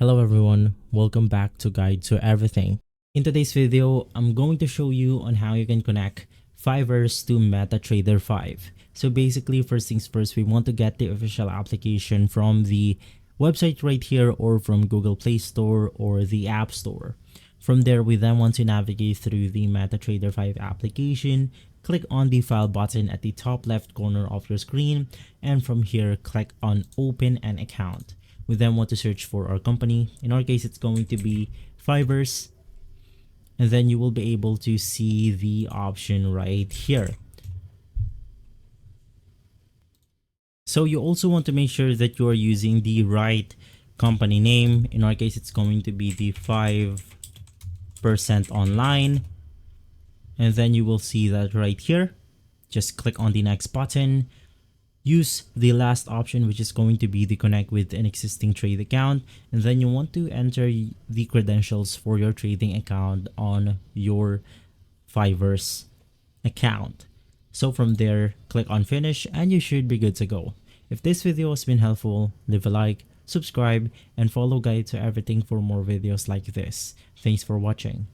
Hello everyone, welcome back to Guide to Everything. In today's video, I'm going to show you on how you can connect Fiverr to MetaTrader 5. So basically, first things first, we want to get the official application from the website right here or from Google Play Store or the App Store. From there, we then want to navigate through the MetaTrader 5 application, click on the file button at the top left corner of your screen, and from here, click on Open an Account. We then want to search for our company. In our case, it's going to be Fiverr. And then you will be able to see the option right here. So you also want to make sure that you are using the right company name. In our case, it's going to be the 5% online. And then you will see that right here. Just click on the next button. Use the last option, which is going to be the connect with an existing trade account, and then you want to enter the credentials for your trading account on your Fiverr account. So from there, click on finish and you should be good to go. If this video has been helpful, leave a like, subscribe, and follow Guide to Everything for more videos like this. Thanks for watching.